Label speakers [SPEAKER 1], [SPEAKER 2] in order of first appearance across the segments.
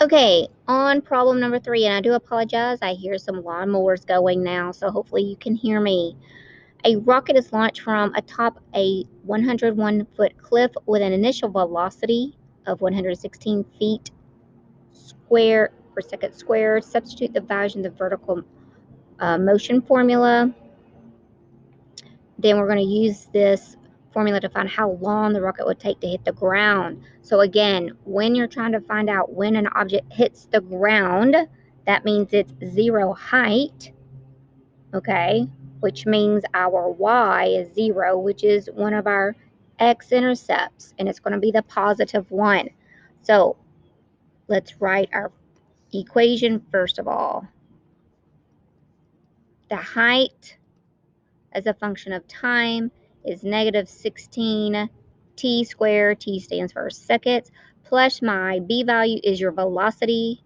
[SPEAKER 1] Okay, on problem number 3, and I do apologize, I hear some lawnmowers going now, so hopefully you can hear me. A rocket is launched from atop a 101-foot cliff with an initial velocity of 116 feet square per second squared. Substitute the values in the vertical motion formula. Then we're going to use this formula to find how long the rocket would take to hit the ground. So again, when you're trying to find out when an object hits the ground, that means it's 0 height, okay, which means our y is 0, which is one of our x-intercepts, and it's going to be the positive one. So let's write our equation first of all. The height as a function of time is negative 16 t squared, t stands for seconds, plus my b value is your velocity,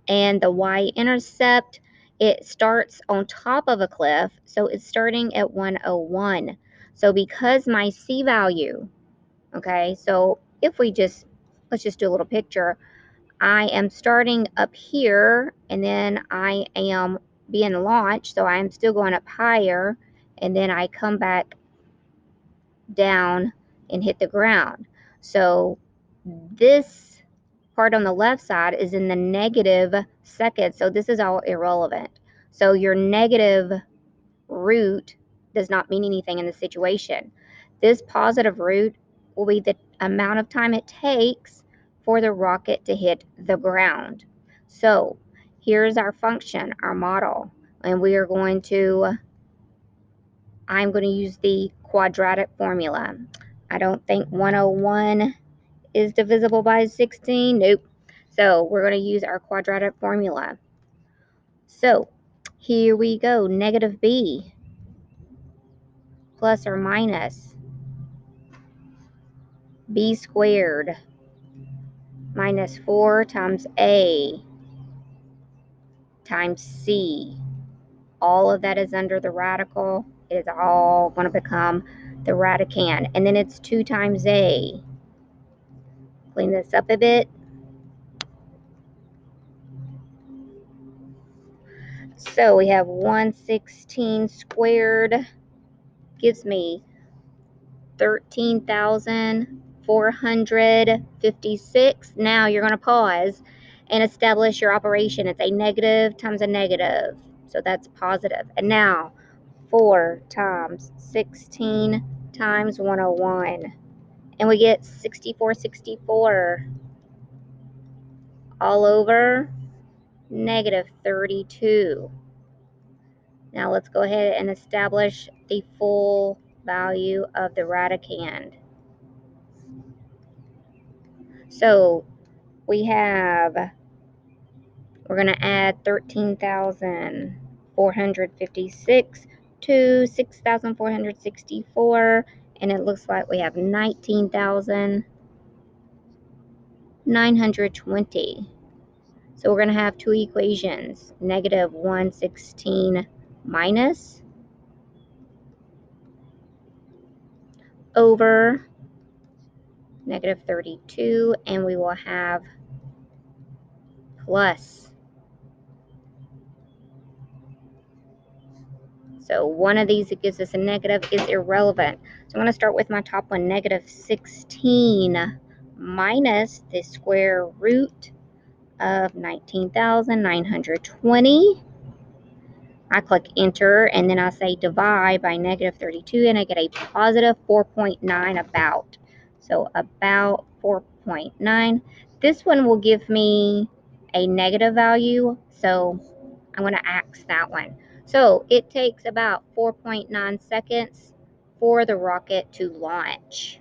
[SPEAKER 1] and the y-intercept, it starts on top of a cliff, so it's starting at 101. So because my c value, okay, so if we just, let's just do a little picture. I am starting up here, and then I am being launched, so I'm still going up higher, and then I come back down and hit the ground. So this part on the left side is in the negative seconds, so this is all irrelevant. So your negative root does not mean anything in this situation. This positive root will be the amount of time it takes for the rocket to hit the ground. So here's our function, our model, and we are going to, I'm going to use the quadratic formula. I don't think 101 is divisible by 16. Nope. So we're going to use our quadratic formula. So here we go. Negative b plus or minus b squared minus 4 times a times c. All of that is under the radical. It is all going to become the radicand. And then it's 2 times a. Clean this up a bit. So we have 116 squared gives me 13,456. Now you're going to pause and establish your operation. It's a negative times a negative, so that's positive. And now 4 times 16 times 101, and we get 6464 all over negative 32. Now let's go ahead and establish the full value of the radicand. So we have, we're going to add 13,456 to 6,464, and it looks like we have 19,920. So we're going to have two equations, negative 116 minus over negative 32, and we will have plus. So one of these that gives us a negative is irrelevant. So I'm going to start with my top one, negative 16 minus the square root of 19,920. I click enter, and then I say divide by negative 32, and I get a positive 4.9 about. So about 4.9. This one will give me a negative value, so I'm going to ax that one. So it takes about 4.9 seconds for the rocket to launch.